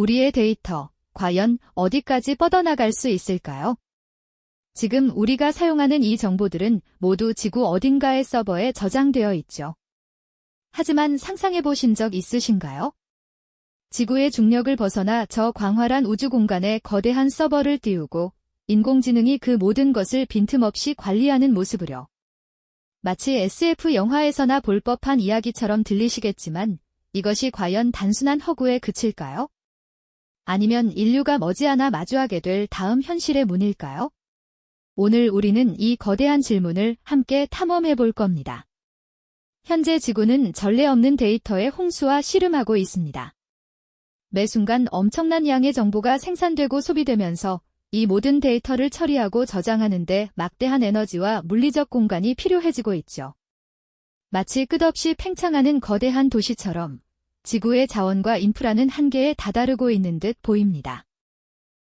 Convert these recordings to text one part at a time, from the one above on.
우리의 데이터, 과연 어디까지 뻗어나갈 수 있을까요? 지금 우리가 사용하는 이 정보들은 모두 지구 어딘가의 서버에 저장되어 있죠. 하지만 상상해 보신 적 있으신가요? 지구의 중력을 벗어나 저 광활한 우주 공간에 거대한 서버를 띄우고 인공지능이 그 모든 것을 빈틈없이 관리하는 모습을요. 마치 SF 영화에서나 볼 법한 이야기처럼 들리시겠지만 이것이 과연 단순한 허구에 그칠까요? 아니면 인류가 머지않아 마주하게 될 다음 현실의 문일까요? 오늘 우리는 이 거대한 질문을 함께 탐험해 볼 겁니다. 현재 지구는 전례 없는 데이터의 홍수와 씨름하고 있습니다. 매 순간 엄청난 양의 정보가 생산되고 소비되면서 이 모든 데이터를 처리하고 저장하는 데 막대한 에너지와 물리적 공간이 필요해지고 있죠. 마치 끝없이 팽창하는 거대한 도시처럼 지구의 자원과 인프라는 한계에 다다르고 있는 듯 보입니다.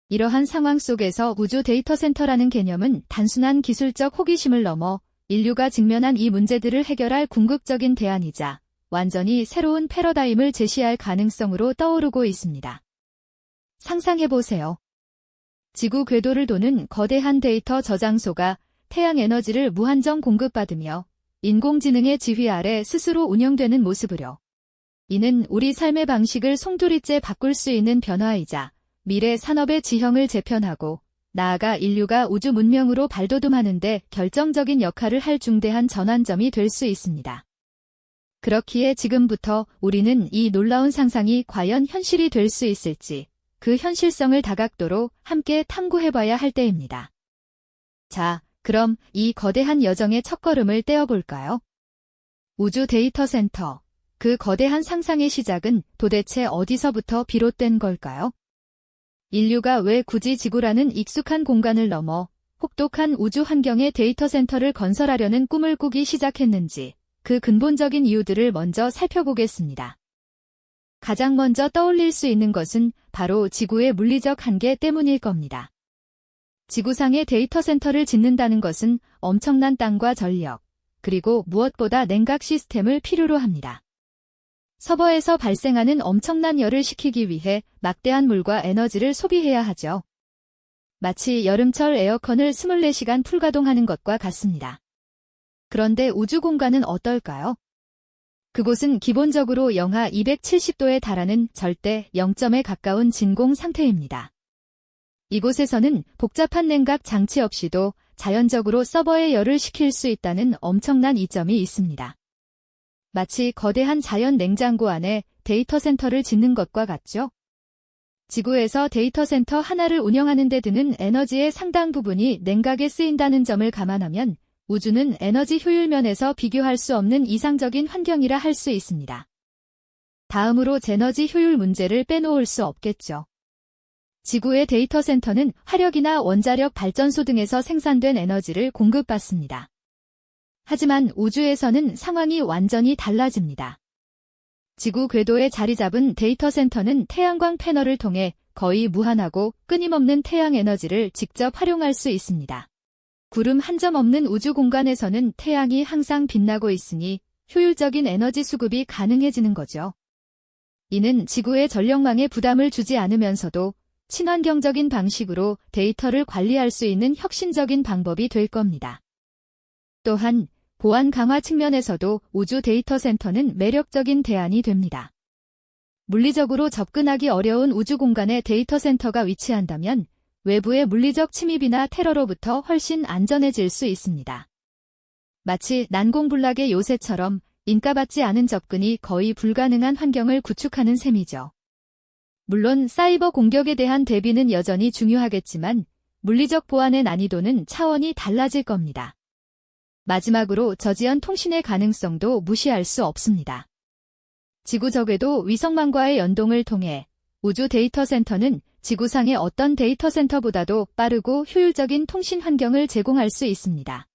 이러한 상황 속에서 우주 데이터 센터라는 개념은 단순한 기술적 호기심을 넘어 인류가 직면한 이 문제들을 해결할 궁극적인 대안이자 완전히 새로운 패러다임을 제시할 가능성으로 떠오르고 있습니다. 상상해보세요. 지구 궤도를 도는 거대한 데이터 저장소가 태양 에너지를 무한정 공급받으며 인공지능의 지휘 아래 스스로 운영되는 모습을요. 이는 우리 삶의 방식을 송두리째 바꿀 수 있는 변화이자 미래 산업의 지형을 재편하고 나아가 인류가 우주 문명으로 발돋움하는 데 결정적인 역할을 할 중대한 전환점이 될 수 있습니다. 그렇기에 지금부터 우리는 이 놀라운 상상이 과연 현실이 될 수 있을지 그 현실성을 다각도로 함께 탐구해봐야 할 때입니다. 자, 그럼 이 거대한 여정의 첫걸음을 떼어볼까요? 우주 데이터 센터, 그 거대한 상상의 시작은 도대체 어디서부터 비롯된 걸까요? 인류가 왜 굳이 지구라는 익숙한 공간을 넘어 혹독한 우주 환경의 데이터 센터를 건설하려는 꿈을 꾸기 시작했는지 그 근본적인 이유들을 먼저 살펴보겠습니다. 가장 먼저 떠올릴 수 있는 것은 바로 지구의 물리적 한계 때문일 겁니다. 지구상의 데이터 센터를 짓는다는 것은 엄청난 땅과 전력, 그리고 무엇보다 냉각 시스템을 필요로 합니다. 서버에서 발생하는 엄청난 열을 식히기 위해 막대한 물과 에너지를 소비해야 하죠. 마치 여름철 에어컨을 24시간 풀가동하는 것과 같습니다. 그런데 우주 공간은 어떨까요? 그곳은 기본적으로 영하 270도에 달하는 절대 0점에 가까운 진공 상태입니다. 이곳에서는 복잡한 냉각 장치 없이도 자연적으로 서버에 열을 식힐 수 있다는 엄청난 이점이 있습니다. 마치 거대한 자연 냉장고 안에 데이터 센터를 짓는 것과 같죠? 지구에서 데이터 센터 하나를 운영하는 데 드는 에너지의 상당 부분이 냉각에 쓰인다는 점을 감안하면 우주는 에너지 효율 면에서 비교할 수 없는 이상적인 환경이라 할 수 있습니다. 다음으로 제너지 효율 문제를 빼놓을 수 없겠죠. 지구의 데이터 센터는 화력이나 원자력 발전소 등에서 생산된 에너지를 공급받습니다. 하지만 우주에서는 상황이 완전히 달라집니다. 지구 궤도에 자리 잡은 데이터 센터는 태양광 패널을 통해 거의 무한하고 끊임없는 태양 에너지를 직접 활용할 수 있습니다. 구름 한 점 없는 우주 공간에서는 태양이 항상 빛나고 있으니 효율적인 에너지 수급이 가능해지는 거죠. 이는 지구의 전력망에 부담을 주지 않으면서도 친환경적인 방식으로 데이터를 관리할 수 있는 혁신적인 방법이 될 겁니다. 또한 보안 강화 측면에서도 우주 데이터 센터는 매력적인 대안이 됩니다. 물리적으로 접근하기 어려운 우주 공간에 데이터 센터가 위치한다면 외부의 물리적 침입이나 테러로부터 훨씬 안전해질 수 있습니다. 마치 난공불락의 요새처럼 인가받지 않은 접근이 거의 불가능한 환경을 구축하는 셈이죠. 물론 사이버 공격에 대한 대비는 여전히 중요하겠지만 물리적 보안의 난이도는 차원이 달라질 겁니다. 마지막으로 저지연 통신의 가능성도 무시할 수 없습니다. 지구적에도 위성망과의 연동을 통해 우주 데이터 센터는 지구상의 어떤 데이터 센터보다도 빠르고 효율적인 통신 환경을 제공할 수 있습니다.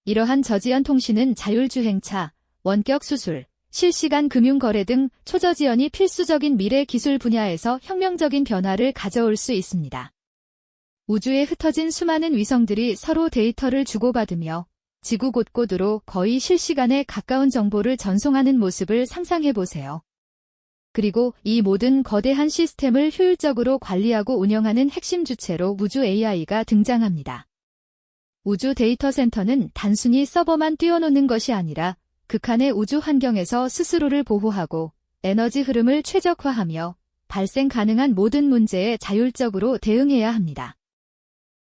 이러한 저지연 통신은 자율주행차, 원격 수술, 실시간 금융거래 등 초저지연이 필수적인 미래 기술 분야에서 혁명적인 변화를 가져올 수 있습니다. 우주에 흩어진 수많은 위성들이 서로 데이터를 주고받으며 지구 곳곳으로 거의 실시간에 가까운 정보를 전송하는 모습을 상상해보세요. 그리고 이 모든 거대한 시스템을 효율적으로 관리하고 운영하는 핵심 주체로 우주 AI가 등장합니다. 우주 데이터 센터는 단순히 서버만 띄워놓는 것이 아니라 극한의 우주 환경에서 스스로를 보호하고 에너지 흐름을 최적화하며 발생 가능한 모든 문제에 자율적으로 대응해야 합니다.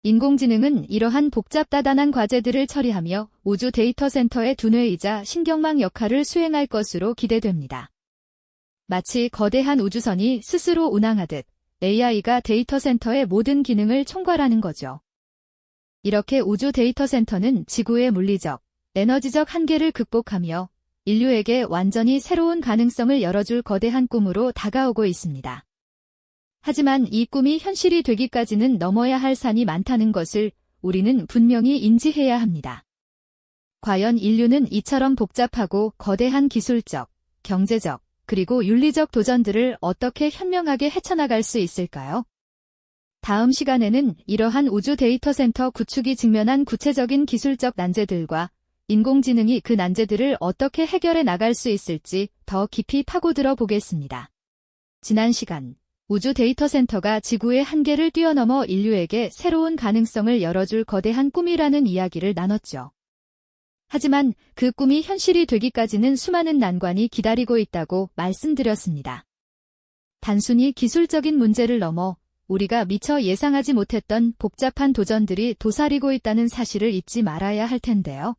인공지능은 이러한 복잡다단한 과제들을 처리하며 우주 데이터 센터의 두뇌이자 신경망 역할을 수행할 것으로 기대됩니다. 마치 거대한 우주선이 스스로 운항하듯 AI가 데이터 센터의 모든 기능을 총괄하는 거죠. 이렇게 우주 데이터 센터는 지구의 물리적, 에너지적 한계를 극복하며 인류에게 완전히 새로운 가능성을 열어줄 거대한 꿈으로 다가오고 있습니다. 하지만 이 꿈이 현실이 되기까지는 넘어야 할 산이 많다는 것을 우리는 분명히 인지해야 합니다. 과연 인류는 이처럼 복잡하고 거대한 기술적, 경제적, 그리고 윤리적 도전들을 어떻게 현명하게 헤쳐나갈 수 있을까요? 다음 시간에는 이러한 우주 데이터 센터 구축이 직면한 구체적인 기술적 난제들과 인공지능이 그 난제들을 어떻게 해결해 나갈 수 있을지 더 깊이 파고들어 보겠습니다. 지난 시간, 우주 데이터 센터가 지구의 한계를 뛰어넘어 인류에게 새로운 가능성을 열어줄 거대한 꿈이라는 이야기를 나눴죠. 하지만 그 꿈이 현실이 되기까지는 수많은 난관이 기다리고 있다고 말씀드렸습니다. 단순히 기술적인 문제를 넘어 우리가 미처 예상하지 못했던 복잡한 도전들이 도사리고 있다는 사실을 잊지 말아야 할 텐데요.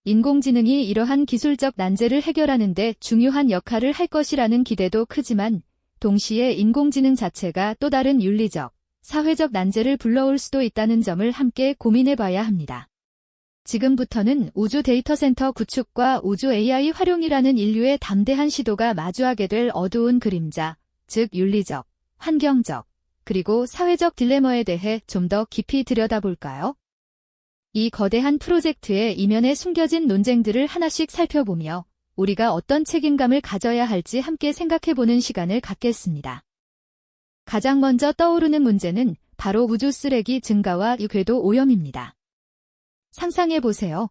인공지능이 이러한 기술적 난제를 해결하는 데 중요한 역할을 할 것이라는 기대도 크지만 동시에 인공지능 자체가 또 다른 윤리적, 사회적 난제를 불러올 수도 있다는 점을 함께 고민해봐야 합니다. 지금부터는 우주 데이터 센터 구축과 우주 AI 활용이라는 인류의 담대한 시도가 마주하게 될 어두운 그림자, 즉 윤리적, 환경적, 그리고 사회적 딜레마에 대해 좀 더 깊이 들여다볼까요? 이 거대한 프로젝트의 이면에 숨겨진 논쟁들을 하나씩 살펴보며 우리가 어떤 책임감을 가져야 할지 함께 생각해보는 시간을 갖겠습니다. 가장 먼저 떠오르는 문제는 바로 우주 쓰레기 증가와 궤도 오염입니다. 상상해보세요.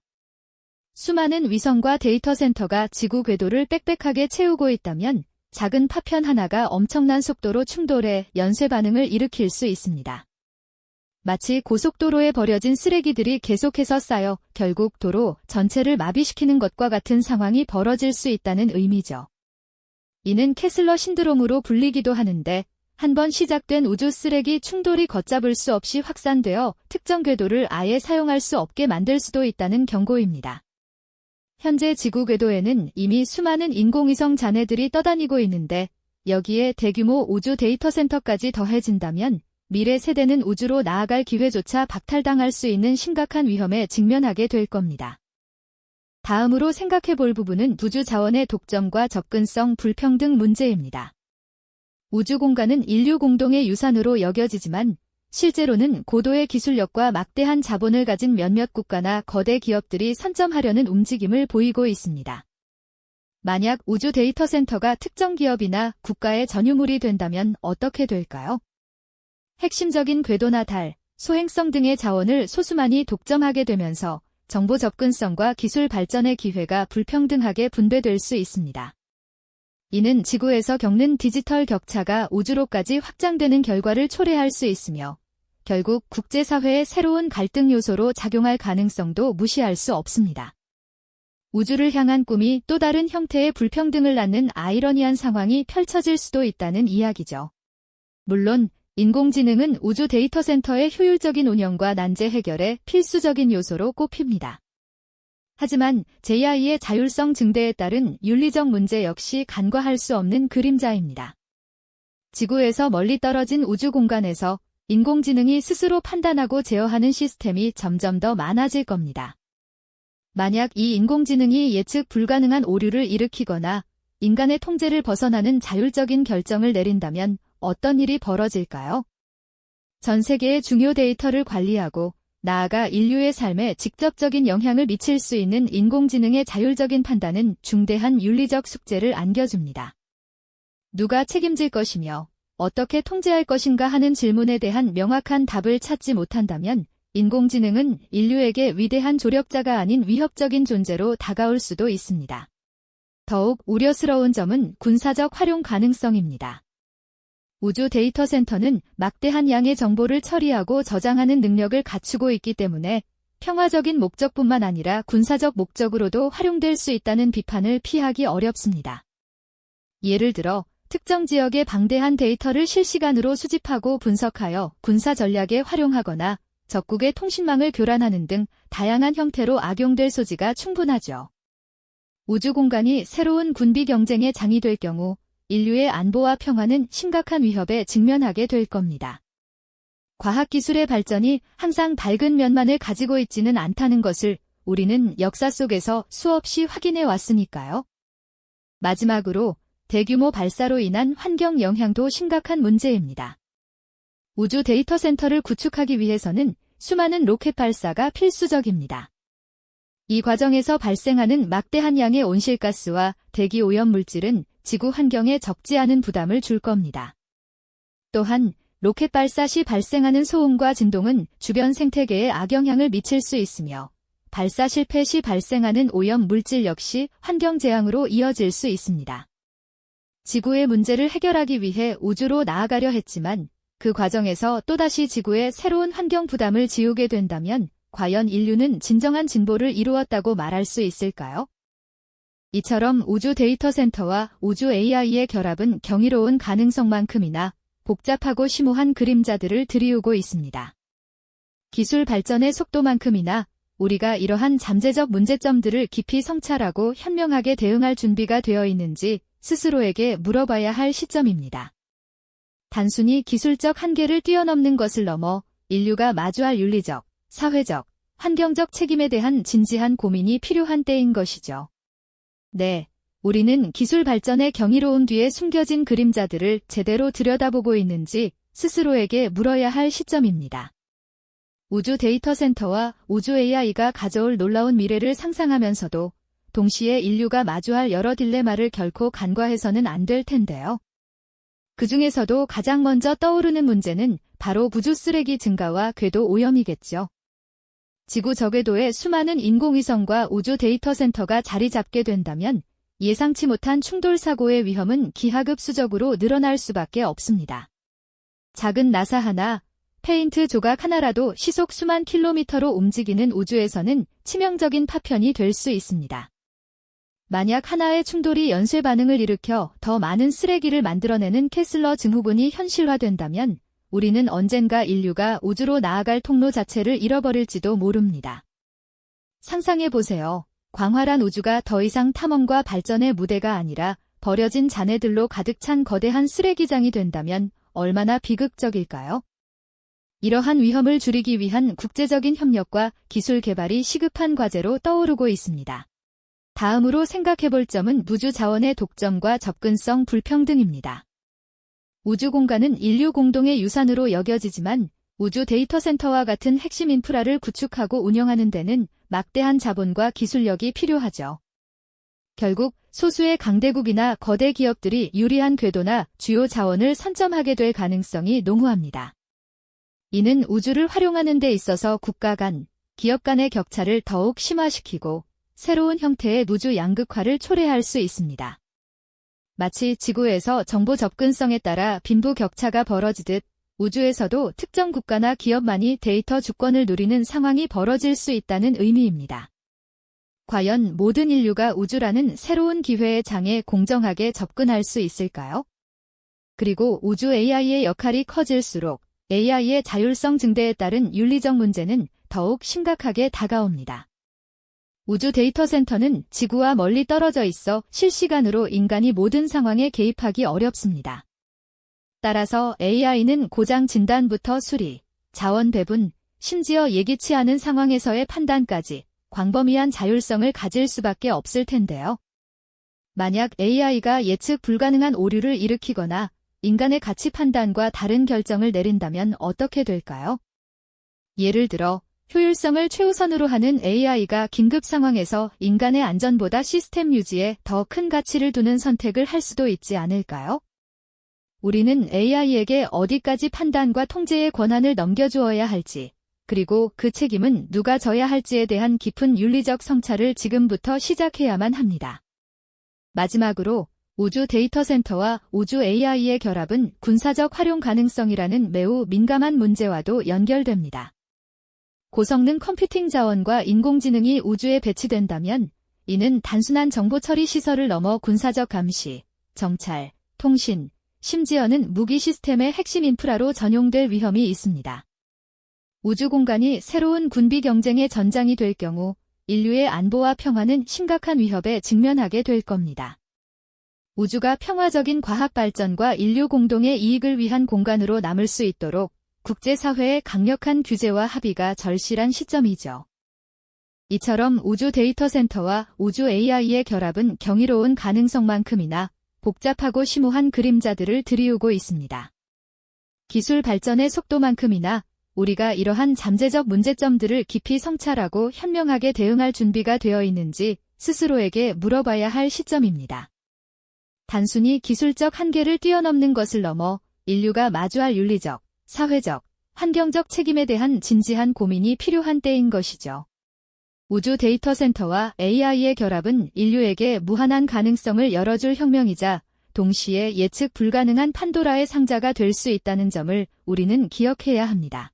수많은 위성과 데이터 센터가 지구 궤도를 빽빽하게 채우고 있다면 작은 파편 하나가 엄청난 속도로 충돌해 연쇄 반응을 일으킬 수 있습니다. 마치 고속도로에 버려진 쓰레기들이 계속해서 쌓여 결국 도로 전체를 마비시키는 것과 같은 상황이 벌어질 수 있다는 의미죠. 이는 캐슬러 신드롬으로 불리기도 하는데 한번 시작된 우주 쓰레기 충돌이 걷잡을 수 없이 확산되어 특정 궤도를 아예 사용할 수 없게 만들 수도 있다는 경고입니다. 현재 지구 궤도에는 이미 수많은 인공위성 잔해들이 떠다니고 있는데 여기에 대규모 우주 데이터 센터까지 더해진다면 미래 세대는 우주로 나아갈 기회조차 박탈당할 수 있는 심각한 위험에 직면하게 될 겁니다. 다음으로 생각해 볼 부분은 우주 자원의 독점과 접근성 불평등 문제입니다. 우주 공간은 인류 공동의 유산으로 여겨지지만 실제로는 고도의 기술력과 막대한 자본을 가진 몇몇 국가나 거대 기업들이 선점하려는 움직임을 보이고 있습니다. 만약 우주 데이터 센터가 특정 기업이나 국가의 전유물이 된다면 어떻게 될까요? 핵심적인 궤도나 달, 소행성 등의 자원을 소수만이 독점하게 되면서 정보 접근성과 기술 발전의 기회가 불평등하게 분배될 수 있습니다. 이는 지구에서 겪는 디지털 격차가 우주로까지 확장되는 결과를 초래할 수 있으며 결국 국제사회의 새로운 갈등 요소로 작용할 가능성도 무시할 수 없습니다. 우주를 향한 꿈이 또 다른 형태의 불평등을 낳는 아이러니한 상황이 펼쳐질 수도 있다는 이야기죠. 물론 인공지능은 우주 데이터 센터의 효율적인 운영과 난제 해결에 필수적인 요소로 꼽힙니다. 하지만 AI의 자율성 증대에 따른 윤리적 문제 역시 간과할 수 없는 그림자입니다. 지구에서 멀리 떨어진 우주 공간에서 인공지능이 스스로 판단하고 제어하는 시스템이 점점 더 많아질 겁니다. 만약 이 인공지능이 예측 불가능한 오류를 일으키거나 인간의 통제를 벗어나는 자율적인 결정을 내린다면 어떤 일이 벌어질까요? 전 세계의 중요 데이터를 관리하고 나아가 인류의 삶에 직접적인 영향을 미칠 수 있는 인공지능의 자율적인 판단은 중대한 윤리적 숙제를 안겨줍니다. 누가 책임질 것이며 어떻게 통제할 것인가 하는 질문에 대한 명확한 답을 찾지 못한다면 인공지능은 인류에게 위대한 조력자가 아닌 위협적인 존재로 다가올 수도 있습니다. 더욱 우려스러운 점은 군사적 활용 가능성입니다. 우주 데이터 센터는 막대한 양의 정보를 처리하고 저장하는 능력을 갖추고 있기 때문에 평화적인 목적뿐만 아니라 군사적 목적으로도 활용될 수 있다는 비판을 피하기 어렵습니다. 예를 들어 특정 지역의 방대한 데이터를 실시간으로 수집하고 분석하여 군사 전략에 활용하거나 적국의 통신망을 교란하는 등 다양한 형태로 악용될 소지가 충분하죠. 우주 공간이 새로운 군비 경쟁의 장이 될 경우 인류의 안보와 평화는 심각한 위협에 직면하게 될 겁니다. 과학기술의 발전이 항상 밝은 면만을 가지고 있지는 않다는 것을 우리는 역사 속에서 수없이 확인해 왔으니까요. 마지막으로 대규모 발사로 인한 환경 영향도 심각한 문제입니다. 우주 데이터 센터를 구축하기 위해서는 수많은 로켓 발사가 필수적입니다. 이 과정에서 발생하는 막대한 양의 온실가스와 대기 오염 물질은 지구 환경에 적지 않은 부담을 줄 겁니다. 또한 로켓 발사 시 발생하는 소음과 진동은 주변 생태계에 악영향을 미칠 수 있으며 발사 실패 시 발생하는 오염 물질 역시 환경 재앙으로 이어질 수 있습니다. 지구의 문제를 해결하기 위해 우주로 나아가려 했지만 그 과정에서 또다시 지구에 새로운 환경 부담을 지우게 된다면 과연 인류는 진정한 진보를 이루었다고 말할 수 있을까요? 이처럼 우주 데이터 센터와 우주 AI의 결합은 경이로운 가능성만큼이나 복잡하고 심오한 그림자들을 들이우고 있습니다. 기술 발전의 속도만큼이나 우리가 이러한 잠재적 문제점들을 깊이 성찰하고 현명하게 대응할 준비가 되어 있는지 스스로에게 물어봐야 할 시점입니다. 단순히 기술적 한계를 뛰어넘는 것을 넘어 인류가 마주할 윤리적, 사회적, 환경적 책임에 대한 진지한 고민이 필요한 때인 것이죠. 네, 우리는 기술 발전의 경이로움 뒤에 숨겨진 그림자들을 제대로 들여다보고 있는지 스스로에게 물어야 할 시점입니다. 우주 데이터 센터와 우주 AI가 가져올 놀라운 미래를 상상하면서도 동시에 인류가 마주할 여러 딜레마를 결코 간과해서는 안 될 텐데요. 그 중에서도 가장 먼저 떠오르는 문제는 바로 우주 쓰레기 증가와 궤도 오염이겠죠. 지구 저궤도에 수많은 인공위성과 우주 데이터 센터가 자리 잡게 된다면 예상치 못한 충돌 사고의 위험은 기하급수적으로 늘어날 수밖에 없습니다. 작은 나사 하나, 페인트 조각 하나라도 시속 수만 킬로미터로 움직이는 우주에서는 치명적인 파편이 될 수 있습니다. 만약 하나의 충돌이 연쇄 반응을 일으켜 더 많은 쓰레기를 만들어내는 캐슬러 증후군이 현실화된다면 우리는 언젠가 인류가 우주로 나아갈 통로 자체를 잃어버릴지도 모릅니다. 상상해보세요. 광활한 우주가 더 이상 탐험과 발전의 무대가 아니라 버려진 잔해들로 가득 찬 거대한 쓰레기장이 된다면 얼마나 비극적일까요? 이러한 위험을 줄이기 위한 국제적인 협력과 기술 개발이 시급한 과제로 떠오르고 있습니다. 다음으로 생각해볼 점은 우주 자원의 독점과 접근성 불평등입니다. 우주 공간은 인류 공동의 유산으로 여겨지지만 우주 데이터 센터와 같은 핵심 인프라를 구축하고 운영하는 데는 막대한 자본과 기술력이 필요하죠. 결국 소수의 강대국이나 거대 기업들이 유리한 궤도나 주요 자원을 선점하게 될 가능성이 농후합니다. 이는 우주를 활용하는 데 있어서 국가 간, 기업 간의 격차를 더욱 심화시키고 새로운 형태의 우주 양극화를 초래할 수 있습니다. 마치 지구에서 정보 접근성에 따라 빈부 격차가 벌어지듯 우주에서도 특정 국가나 기업만이 데이터 주권을 누리는 상황이 벌어질 수 있다는 의미입니다. 과연 모든 인류가 우주라는 새로운 기회의 장에 공정하게 접근할 수 있을까요? 그리고 우주 AI의 역할이 커질수록 AI의 자율성 증대에 따른 윤리적 문제는 더욱 심각하게 다가옵니다. 우주 데이터 센터는 지구와 멀리 떨어져 있어 실시간으로 인간이 모든 상황에 개입하기 어렵습니다. 따라서 AI는 고장 진단부터 수리, 자원 배분, 심지어 예기치 않은 상황에서의 판단까지 광범위한 자율성을 가질 수밖에 없을 텐데요. 만약 AI가 예측 불가능한 오류를 일으키거나 인간의 가치 판단과 다른 결정을 내린다면 어떻게 될까요? 예를 들어 효율성을 최우선으로 하는 AI가 긴급 상황에서 인간의 안전보다 시스템 유지에 더 큰 가치를 두는 선택을 할 수도 있지 않을까요? 우리는 AI에게 어디까지 판단과 통제의 권한을 넘겨주어야 할지, 그리고 그 책임은 누가 져야 할지에 대한 깊은 윤리적 성찰을 지금부터 시작해야만 합니다. 마지막으로 우주 데이터 센터와 우주 AI의 결합은 군사적 활용 가능성이라는 매우 민감한 문제와도 연결됩니다. 고성능 컴퓨팅 자원과 인공지능이 우주에 배치된다면 이는 단순한 정보 처리 시설을 넘어 군사적 감시, 정찰, 통신, 심지어는 무기 시스템의 핵심 인프라로 전용될 위험이 있습니다. 우주 공간이 새로운 군비 경쟁의 전장이 될 경우 인류의 안보와 평화는 심각한 위협에 직면하게 될 겁니다. 우주가 평화적인 과학 발전과 인류 공동의 이익을 위한 공간으로 남을 수 있도록 국제사회의 강력한 규제와 합의가 절실한 시점이죠. 이처럼 우주 데이터 센터와 우주 AI의 결합은 경이로운 가능성만큼이나 복잡하고 심오한 그림자들을 들이우고 있습니다. 기술 발전의 속도만큼이나 우리가 이러한 잠재적 문제점들을 깊이 성찰하고 현명하게 대응할 준비가 되어 있는지 스스로에게 물어봐야 할 시점입니다. 단순히 기술적 한계를 뛰어넘는 것을 넘어 인류가 마주할 윤리적, 사회적, 환경적 책임에 대한 진지한 고민이 필요한 때인 것이죠. 우주 데이터 센터와 AI의 결합은 인류에게 무한한 가능성을 열어줄 혁명이자 동시에 예측 불가능한 판도라의 상자가 될 수 있다는 점을 우리는 기억해야 합니다.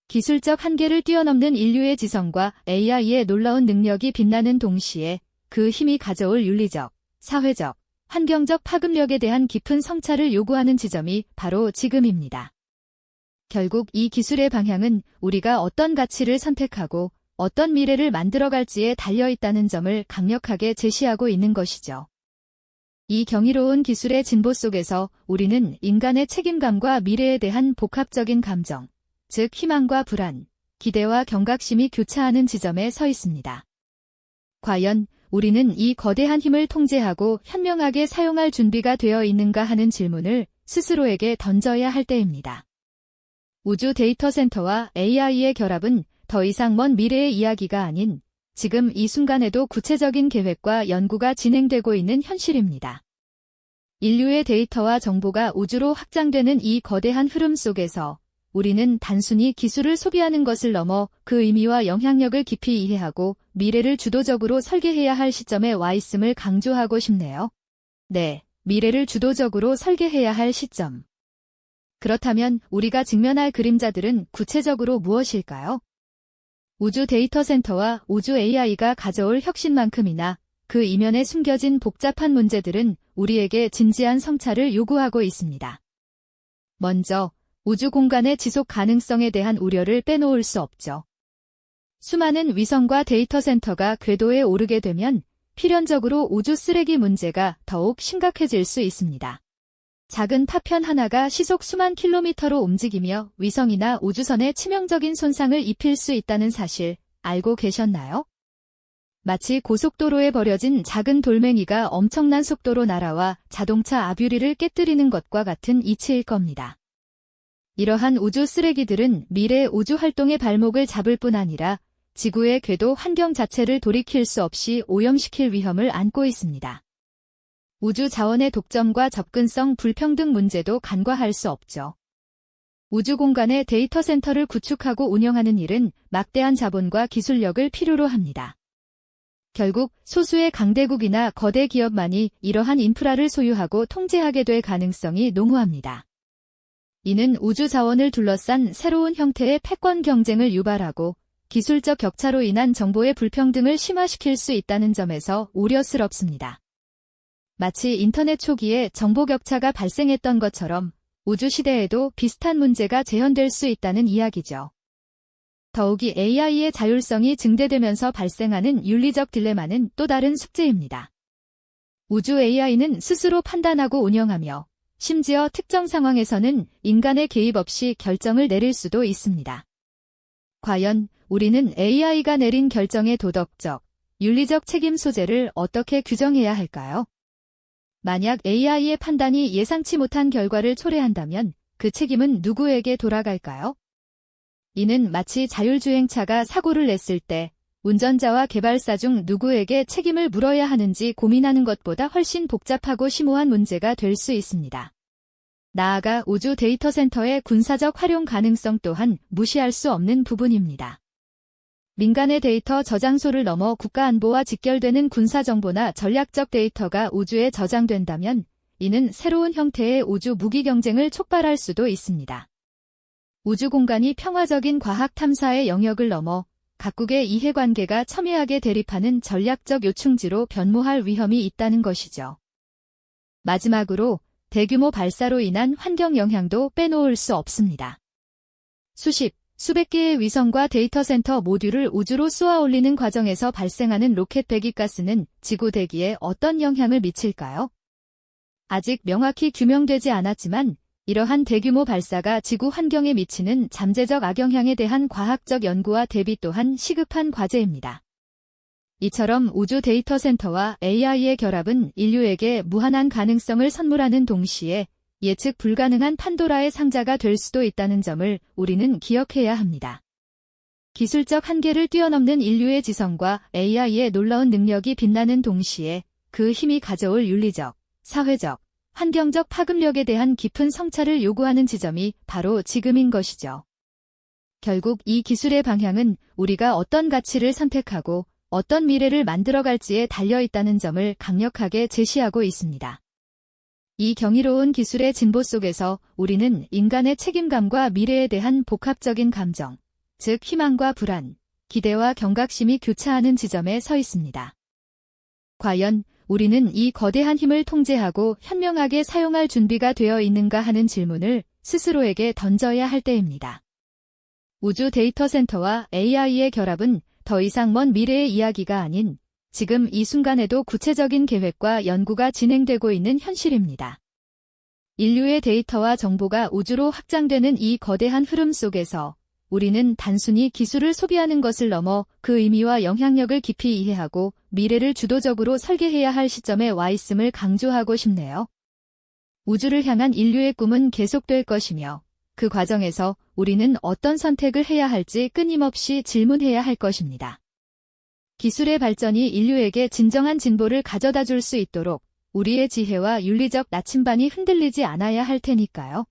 기술적 한계를 뛰어넘는 인류의 지성과 AI의 놀라운 능력이 빛나는 동시에 그 힘이 가져올 윤리적, 사회적, 환경적 파급력에 대한 깊은 성찰을 요구하는 지점이 바로 지금입니다. 결국 이 기술의 방향은 우리가 어떤 가치를 선택하고 어떤 미래를 만들어갈지에 달려있다는 점을 강력하게 제시하고 있는 것이죠. 이 경이로운 기술의 진보 속에서 우리는 인간의 책임감과 미래에 대한 복합적인 감정, 즉 희망과 불안, 기대와 경각심이 교차하는 지점에 서 있습니다. 과연 우리는 이 거대한 힘을 통제하고 현명하게 사용할 준비가 되어 있는가 하는 질문을 스스로에게 던져야 할 때입니다. 우주 데이터 센터와 AI의 결합은 더 이상 먼 미래의 이야기가 아닌 지금 이 순간에도 구체적인 계획과 연구가 진행되고 있는 현실입니다. 인류의 데이터와 정보가 우주로 확장되는 이 거대한 흐름 속에서 우리는 단순히 기술을 소비하는 것을 넘어 그 의미와 영향력을 깊이 이해하고 미래를 주도적으로 설계해야 할 시점에 와 있음을 강조하고 싶네요. 네, 미래를 주도적으로 설계해야 할 시점. 그렇다면 우리가 직면할 그림자들은 구체적으로 무엇일까요? 우주 데이터 센터와 우주 AI가 가져올 혁신만큼이나 그 이면에 숨겨진 복잡한 문제들은 우리에게 진지한 성찰을 요구하고 있습니다. 먼저, 우주 공간의 지속 가능성에 대한 우려를 빼놓을 수 없죠. 수많은 위성과 데이터 센터가 궤도에 오르게 되면 필연적으로 우주 쓰레기 문제가 더욱 심각해질 수 있습니다. 작은 파편 하나가 시속 수만 킬로미터로 움직이며 위성이나 우주선에 치명적인 손상을 입힐 수 있다는 사실 알고 계셨나요? 마치 고속도로에 버려진 작은 돌멩이가 엄청난 속도로 날아와 자동차 아뷰리를 깨뜨리는 것과 같은 이치일 겁니다. 이러한 우주 쓰레기들은 미래 우주 활동의 발목을 잡을 뿐 아니라 지구의 궤도 환경 자체를 돌이킬 수 없이 오염시킬 위험을 안고 있습니다. 우주 자원의 독점과 접근성 불평등 문제도 간과할 수 없죠. 우주 공간의 데이터 센터를 구축하고 운영하는 일은 막대한 자본과 기술력을 필요로 합니다. 결국 소수의 강대국이나 거대 기업만이 이러한 인프라를 소유하고 통제하게 될 가능성이 농후합니다. 이는 우주 자원을 둘러싼 새로운 형태의 패권 경쟁을 유발하고 기술적 격차로 인한 정보의 불평등을 심화시킬 수 있다는 점에서 우려스럽습니다. 마치 인터넷 초기에 정보 격차가 발생했던 것처럼 우주 시대에도 비슷한 문제가 재현될 수 있다는 이야기죠. 더욱이 AI의 자율성이 증대되면서 발생하는 윤리적 딜레마는 또 다른 숙제입니다. 우주 AI는 스스로 판단하고 운영하며 심지어 특정 상황에서는 인간의 개입 없이 결정을 내릴 수도 있습니다. 과연 우리는 AI가 내린 결정의 도덕적, 윤리적 책임 소재를 어떻게 규정해야 할까요? 만약 AI의 판단이 예상치 못한 결과를 초래한다면 그 책임은 누구에게 돌아갈까요? 이는 마치 자율주행차가 사고를 냈을 때 운전자와 개발사 중 누구에게 책임을 물어야 하는지 고민하는 것보다 훨씬 복잡하고 심오한 문제가 될 수 있습니다. 나아가 우주 데이터 센터의 군사적 활용 가능성 또한 무시할 수 없는 부분입니다. 민간의 데이터 저장소를 넘어 국가안보와 직결되는 군사정보나 전략적 데이터가 우주에 저장된다면 이는 새로운 형태의 우주 무기 경쟁을 촉발할 수도 있습니다. 우주 공간이 평화적인 과학 탐사의 영역을 넘어 각국의 이해관계가 첨예하게 대립하는 전략적 요충지로 변모할 위험이 있다는 것이죠. 마지막으로 대규모 발사로 인한 환경 영향도 빼놓을 수 없습니다. 수백 개의 위성과 데이터 센터 모듈을 우주로 쏘아 올리는 과정에서 발생하는 로켓 배기가스는 지구 대기에 어떤 영향을 미칠까요? 아직 명확히 규명되지 않았지만 이러한 대규모 발사가 지구 환경에 미치는 잠재적 악영향에 대한 과학적 연구와 대비 또한 시급한 과제입니다. 이처럼 우주 데이터 센터와 AI의 결합은 인류에게 무한한 가능성을 선물하는 동시에 예측 불가능한 판도라의 상자가 될 수도 있다는 점을 우리는 기억해야 합니다. 기술적 한계를 뛰어넘는 인류의 지성과 AI의 놀라운 능력이 빛나는 동시에 그 힘이 가져올 윤리적, 사회적, 환경적 파급력에 대한 깊은 성찰을 요구하는 지점이 바로 지금인 것이죠. 결국 이 기술의 방향은 우리가 어떤 가치를 선택하고 어떤 미래를 만들어갈지에 달려있다는 점을 강력하게 제시하고 있습니다. 이 경이로운 기술의 진보 속에서 우리는 인간의 책임감과 미래에 대한 복합적인 감정, 즉 희망과 불안, 기대와 경각심이 교차하는 지점에 서 있습니다. 과연 우리는 이 거대한 힘을 통제하고 현명하게 사용할 준비가 되어 있는가 하는 질문을 스스로에게 던져야 할 때입니다. 우주 데이터 센터와 AI의 결합은 더 이상 먼 미래의 이야기가 아닌 지금 이 순간에도 구체적인 계획과 연구가 진행되고 있는 현실입니다. 인류의 데이터와 정보가 우주로 확장되는 이 거대한 흐름 속에서 우리는 단순히 기술을 소비하는 것을 넘어 그 의미와 영향력을 깊이 이해하고 미래를 주도적으로 설계해야 할 시점에 와 있음을 강조하고 싶네요. 우주를 향한 인류의 꿈은 계속될 것이며 그 과정에서 우리는 어떤 선택을 해야 할지 끊임없이 질문해야 할 것입니다. 기술의 발전이 인류에게 진정한 진보를 가져다 줄 수 있도록 우리의 지혜와 윤리적 나침반이 흔들리지 않아야 할 테니까요.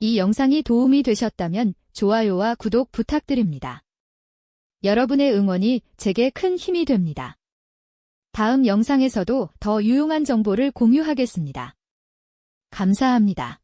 이 영상이 도움이 되셨다면 좋아요와 구독 부탁드립니다. 여러분의 응원이 제게 큰 힘이 됩니다. 다음 영상에서도 더 유용한 정보를 공유하겠습니다. 감사합니다.